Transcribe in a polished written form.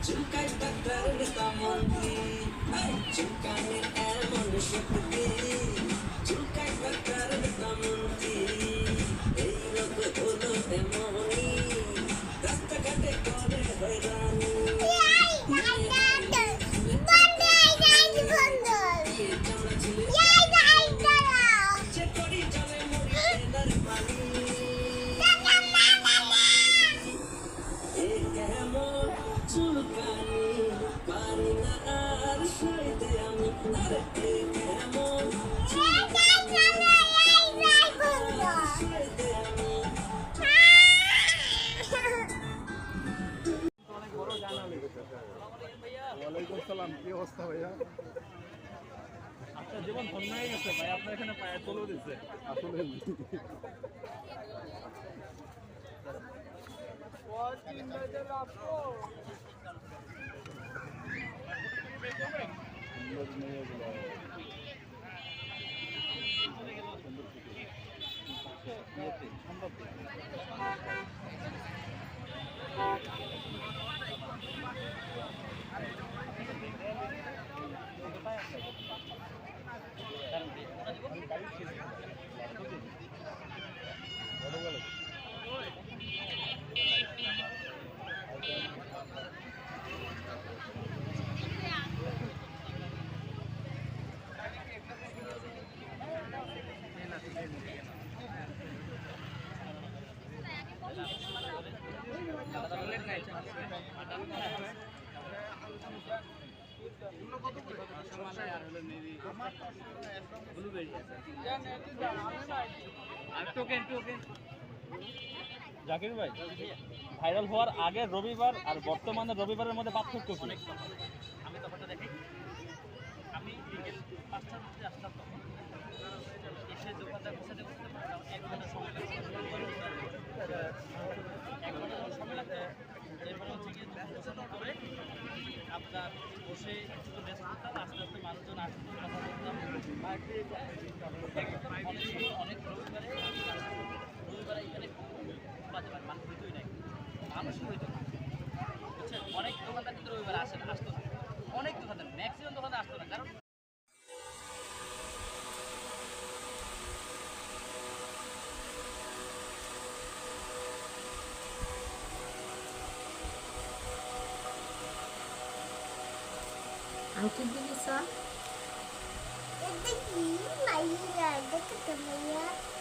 চুলকায় ডাক্তার নেতা মন্ত্রী চুলকানের এমন শক্তি চুলকায় ডাক্তার নেতা মন্ত্রী এই রোগ হলো এমনই রাস্তাঘাটে করে হয়রানি চুলকানি পারি না আর সইতে আমি আরে কেমন সইতে আমি ওয়ালাইকুম সালাম, কি অবস্থা ভাইয়া? আপনার জীবন ধন্য হয়ে গেছে ভাই, আপনার এখানে পায়ে তুলে দিচ্ছে। আসলে জাকির ভাই, ভাইরাল হওয়ার আগে রবিবার আর বর্তমানে রবিবারের মধ্যে পার্থক্য কি? আমি তখনটা দেখি, আমি বিকেল 5টার মধ্যে আসতাম, তখন এসে দোকানদার বসাতে বসতে পারতাম 1 ঘন্টা সময় লাগতো। 1 ঘন্টা সময় লাগতো। এরপরে হচ্ছে গিয়ে বসানো করে আপনার বসে একটু রেস্ট করতাম, আস্তে আস্তে মানুষজন আসতো, কথা বলতাম। অনেক রবিবারে এখানে বাজে মানুষ হইতোই নাই, মানুষই হইতো না, বুঝছেন? অনেক দোকানদার কিন্তু রবিবারে আসতো না, অনেক দোকানদার, ম্যাক্সিমাম দোকানদার আসতো না, কারণ Angkat dulu, Sa. Ini lagi, ada ketemu ya.